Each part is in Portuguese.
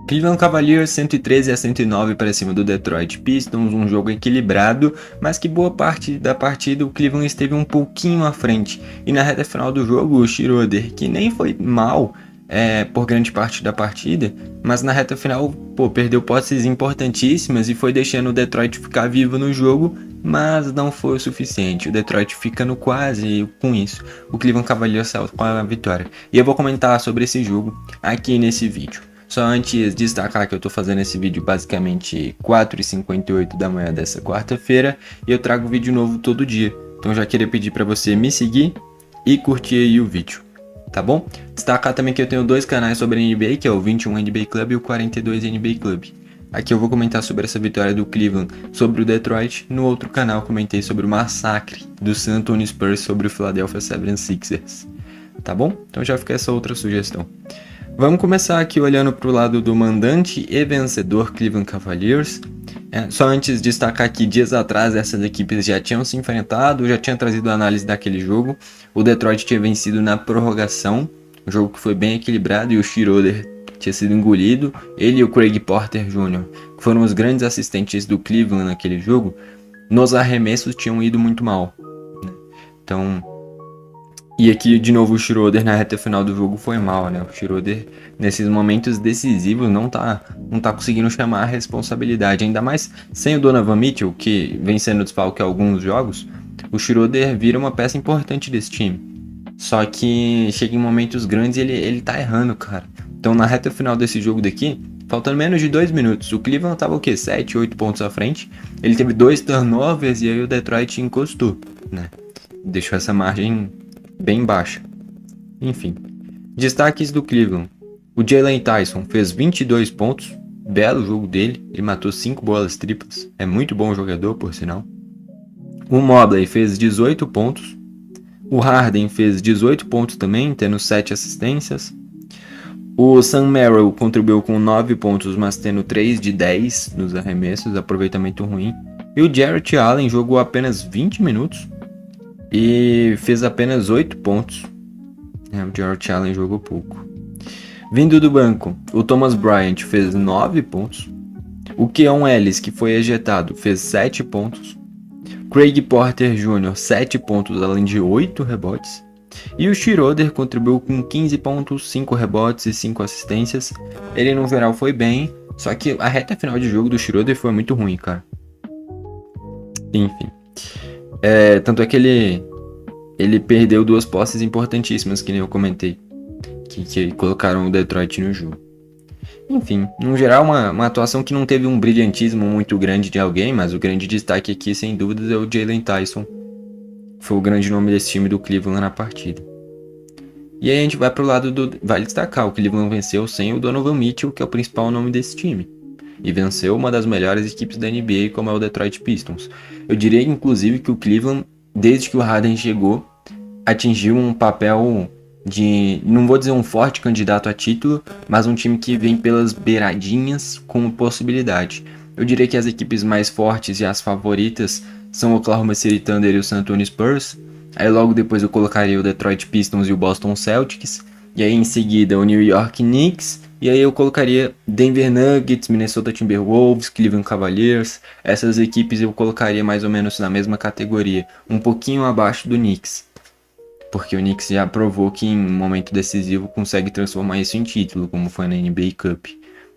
Cleveland Cavaliers 113-109 para cima do Detroit Pistons, um jogo equilibrado, mas que boa parte da partida o Cleveland esteve um pouquinho à frente. E na reta final do jogo, o Schroeder, que nem foi mal por grande parte da partida, mas na reta final perdeu posses importantíssimas e foi deixando o Detroit ficar vivo no jogo, mas não foi o suficiente. O Detroit ficando quase com isso. O Cleveland Cavaliers saiu com a vitória. E eu vou comentar sobre esse jogo aqui nesse vídeo. Só antes destacar que eu tô fazendo esse vídeo basicamente 4h58 da manhã dessa quarta-feira e eu trago vídeo novo todo dia. Então já queria pedir para você me seguir e curtir aí o vídeo, tá bom? Destacar também que eu tenho dois canais sobre NBA, que é o 21 NBA Club e o 42 NBA Club. Aqui eu vou comentar sobre essa vitória do Cleveland sobre o Detroit. No outro canal eu comentei sobre o massacre do San Antonio Spurs sobre o Philadelphia 76ers. Tá bom? Então já fica essa outra sugestão. Vamos começar aqui olhando para o lado do mandante e vencedor Cleveland Cavaliers. Só antes destacar que dias atrás essas equipes já tinham se enfrentado, já tinha trazido a análise daquele jogo. O Detroit tinha vencido na prorrogação, um jogo que foi bem equilibrado e o Schroeder tinha sido engolido. Ele e o Craig Porter Jr., que foram os grandes assistentes do Cleveland naquele jogo, nos arremessos tinham ido muito mal. Então... E aqui, de novo, o Schroeder na reta final do jogo foi mal, né? O Schroeder, nesses momentos decisivos, não tá conseguindo chamar a responsabilidade. Ainda mais sem o Donovan Mitchell, que vem sendo desfalque em alguns jogos, o Schroeder vira uma peça importante desse time. Só que chega em momentos grandes e ele tá errando, cara. Então, na reta final desse jogo daqui, faltando menos de 2 minutos, o Cleveland tava 7, 8 pontos à frente. Ele teve 2 turnovers e aí o Detroit encostou, né? Deixou essa margem bem baixa. Enfim, destaques do Cleveland. O Jalen Tyson fez 22 pontos, belo jogo dele, ele matou 5 bolas triplas, é muito bom jogador, por sinal. O Mobley fez 18 pontos, o Harden fez 18 pontos também, tendo 7 assistências. O Sam Merrill contribuiu com 9 pontos, mas tendo 3 de 10 nos arremessos, aproveitamento ruim. E o Jarrett Allen jogou apenas 20 minutos, e fez apenas 8 pontos. O Jarrett Allen jogou pouco. Vindo do banco, o Thomas Bryant fez 9 pontos. O Keon Ellis, que foi ejetado, fez 7 pontos. Craig Porter Jr., 7 pontos, além de 8 rebotes. E o Schroeder contribuiu com 15 pontos, 5 rebotes e 5 assistências. Ele, no geral, foi bem. Só que a reta final de jogo do Schroeder foi muito ruim, cara. Enfim. Tanto é que ele perdeu 2 posses importantíssimas, que nem eu comentei, que colocaram o Detroit no jogo. Enfim, no geral, uma atuação que não teve um brilhantismo muito grande de alguém, mas o grande destaque aqui, sem dúvidas, é o Jalen Tyson. Foi o grande nome desse time do Cleveland na partida. E aí a gente vai pro lado do... Vale destacar, o Cleveland venceu sem o Donovan Mitchell, que é o principal nome desse time. E venceu uma das melhores equipes da NBA, como é o Detroit Pistons. Eu diria, inclusive, que o Cleveland, desde que o Harden chegou, atingiu um papel de, não vou dizer um forte candidato a título, mas um time que vem pelas beiradinhas com possibilidade. Eu diria que as equipes mais fortes e as favoritas são o Oklahoma City Thunder e o San Antonio Spurs. Aí logo depois eu colocaria o Detroit Pistons e o Boston Celtics. E aí em seguida o New York Knicks. E aí eu colocaria Denver Nuggets, Minnesota Timberwolves, Cleveland Cavaliers. Essas equipes eu colocaria mais ou menos na mesma categoria, um pouquinho abaixo do Knicks. Porque o Knicks já provou que em um momento decisivo consegue transformar isso em título, como foi na NBA Cup,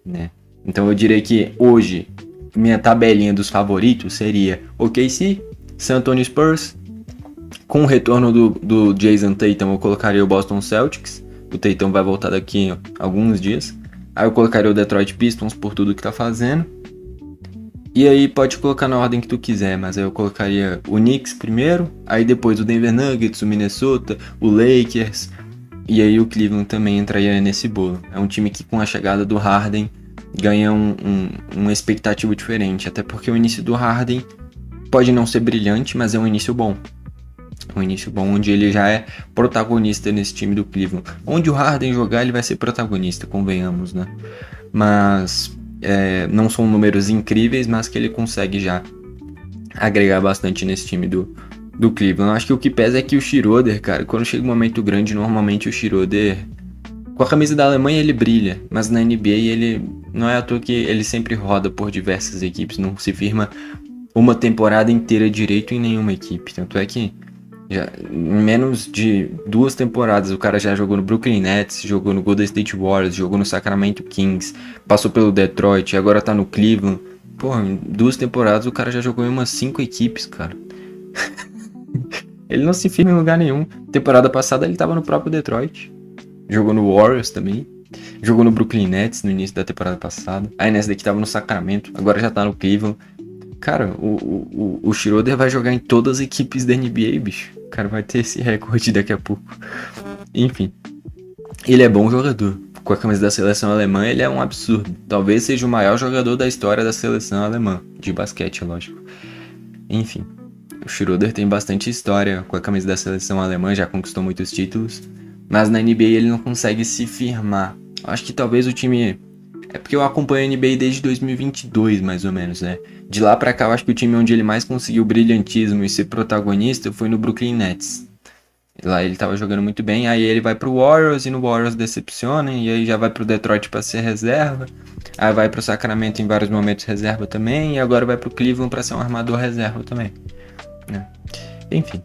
né? Então eu diria que hoje minha tabelinha dos favoritos seria OKC, San Antonio Spurs. Com o retorno do Jason Tatum eu colocaria o Boston Celtics. O Tatum vai voltar daqui a alguns dias. Aí eu colocaria o Detroit Pistons por tudo que tá fazendo. E aí pode colocar na ordem que tu quiser, mas aí eu colocaria o Knicks primeiro, aí depois o Denver Nuggets, o Minnesota, o Lakers, e aí o Cleveland também entraria nesse bolo. É um time que com a chegada do Harden ganha uma expectativa diferente, até porque o início do Harden pode não ser brilhante, mas é um início bom. Um início bom, onde ele já é protagonista nesse time do Cleveland. Onde o Harden jogar, ele vai ser protagonista, convenhamos, né? Mas não são números incríveis, mas que ele consegue já agregar bastante nesse time do Cleveland. Eu acho que o que pesa é que o Schroeder, cara, quando chega um momento grande, normalmente o Schroeder Com a camisa da Alemanha ele brilha, mas na NBA ele não é à toa que ele sempre roda por diversas equipes, não se firma uma temporada inteira direito em nenhuma equipe. Tanto é que em menos de 2 temporadas o cara já jogou no Brooklyn Nets, jogou no Golden State Warriors, jogou no Sacramento Kings, passou pelo Detroit, agora tá no Cleveland. Pô, em 2 temporadas o cara já jogou em umas 5 equipes, cara. Ele não se firma em lugar nenhum. Temporada passada ele tava no próprio Detroit. Jogou no Warriors também. Jogou no Brooklyn Nets no início da temporada passada. Aí nessa daqui tava no Sacramento. Agora já tá no Cleveland. Cara, o Schroeder vai jogar em todas as equipes da NBA, bicho. O cara vai ter esse recorde daqui a pouco. Enfim. Ele é bom jogador. Com a camisa da seleção alemã, ele é um absurdo. Talvez seja o maior jogador da história da seleção alemã. De basquete, lógico. Enfim. O Schroeder tem bastante história com a camisa da seleção alemã. Já conquistou muitos títulos. Mas na NBA ele não consegue se firmar. Acho que talvez o time... É porque eu acompanho a NBA desde 2022, mais ou menos, né? De lá pra cá, eu acho que o time onde ele mais conseguiu brilhantismo e ser protagonista foi no Brooklyn Nets. Lá ele tava jogando muito bem, aí ele vai pro Warriors e no Warriors decepciona, e aí já vai pro Detroit pra ser reserva. Aí vai pro Sacramento em vários momentos reserva também, e agora vai pro Cleveland pra ser um armador reserva também, né? Enfim.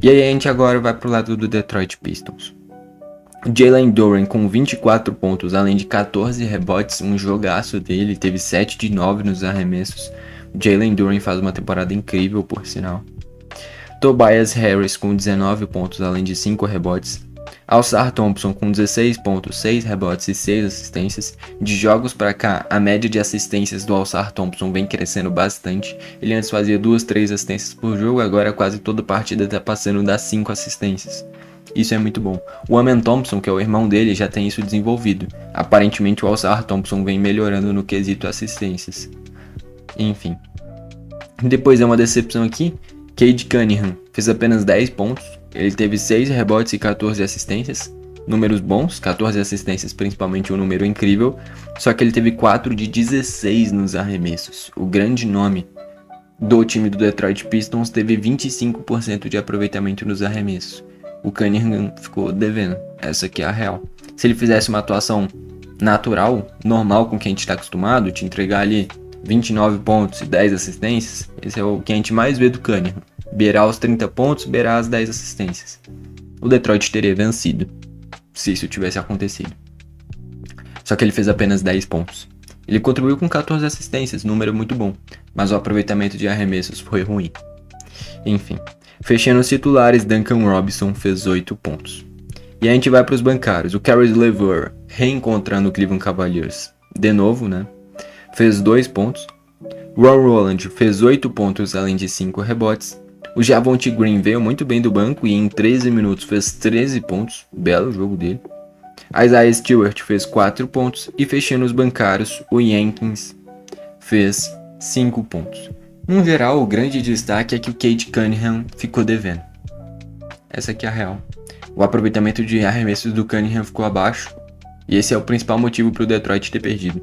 E aí a gente agora vai pro lado do Detroit Pistons. Jalen Duren com 24 pontos, além de 14 rebotes, um jogaço dele, teve 7 de 9 nos arremessos. Jalen Duren faz uma temporada incrível, por sinal. Tobias Harris com 19 pontos, além de 5 rebotes. Ausar Thompson com 16 pontos, 6 rebotes e 6 assistências. De jogos pra cá, a média de assistências do Ausar Thompson vem crescendo bastante. Ele antes fazia 2, 3 assistências por jogo, agora quase toda partida tá passando das 5 assistências. Isso é muito bom. O Amen Thompson, que é o irmão dele, já tem isso desenvolvido. Aparentemente o Ausar Thompson vem melhorando no quesito assistências. Enfim. Depois é uma decepção aqui. Cade Cunningham fez apenas 10 pontos. Ele teve 6 rebotes e 14 assistências. Números bons, 14 assistências principalmente um número incrível. Só que ele teve 4 de 16 nos arremessos. O grande nome do time do Detroit Pistons teve 25% de aproveitamento nos arremessos. O Cunningham ficou devendo. Essa aqui é a real. Se ele fizesse uma atuação natural, normal com quem a gente está acostumado, te entregar ali 29 pontos e 10 assistências, esse é o que a gente mais vê do Cunningham. Beirar os 30 pontos, beirar as 10 assistências. O Detroit teria vencido, se isso tivesse acontecido. Só que ele fez apenas 10 pontos. Ele contribuiu com 14 assistências, número muito bom, mas o aproveitamento de arremessos foi ruim. Enfim. Fechando os titulares, Duncan Robinson fez 8 pontos. E a gente vai para os bancários. O Caris LeVert, reencontrando o Cleveland Cavaliers de novo, né? Fez 2 pontos. Ron Rolland fez 8 pontos, além de 5 rebotes. O Javonte Green veio muito bem do banco e em 13 minutos fez 13 pontos. Belo jogo dele. Isaiah Stewart fez 4 pontos. E fechando os bancários, o Jenkins fez 5 pontos. No geral, o grande destaque é que o Cade Cunningham ficou devendo. Essa aqui é a real. O aproveitamento de arremessos do Cunningham ficou abaixo. E esse é o principal motivo para o Detroit ter perdido.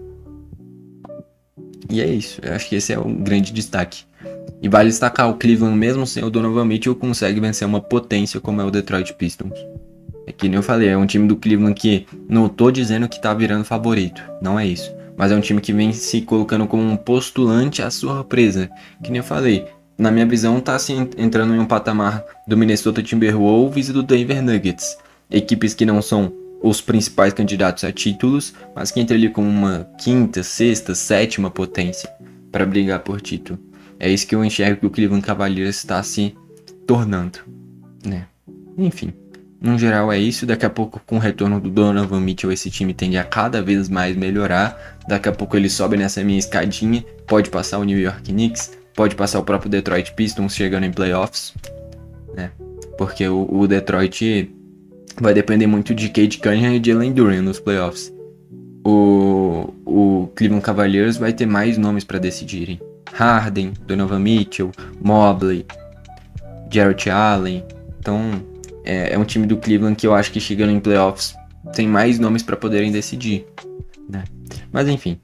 E é isso. Eu acho que esse é o grande destaque. E vale destacar, o Cleveland, mesmo sem o Donovan Mitchell, consegue vencer uma potência como é o Detroit Pistons. É que nem eu falei, é um time do Cleveland que não tô dizendo que tá virando favorito. Não é isso. Mas é um time que vem se colocando como um postulante à surpresa. Que nem eu falei, na minha visão tá assim, entrando em um patamar do Minnesota Timberwolves e do Denver Nuggets. Equipes que não são os principais candidatos a títulos, mas que entram ali como uma quinta, sexta, sétima potência para brigar por título. É isso que eu enxergo que o Cleveland Cavaliers está se tornando, né? Enfim. No geral é isso, daqui a pouco com o retorno do Donovan Mitchell esse time tende a cada vez mais melhorar, daqui a pouco ele sobe nessa minha escadinha, pode passar o New York Knicks, pode passar o próprio Detroit Pistons chegando em playoffs, né? Porque o Detroit vai depender muito de Cade Cunningham e Jalen Duren nos playoffs. O Cleveland Cavaliers vai ter mais nomes para decidirem. Harden, Donovan Mitchell, Mobley, Jarrett Allen, então... É um time do Cleveland que eu acho que chegando em playoffs tem mais nomes para poderem decidir, né? Mas enfim,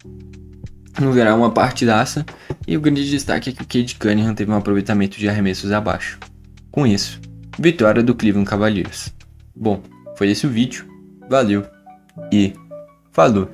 no geral uma partidaça e o grande destaque é que o Cade Cunningham teve um aproveitamento de arremessos abaixo. Com isso, vitória do Cleveland Cavaliers. Bom, foi esse o vídeo, valeu! e falou!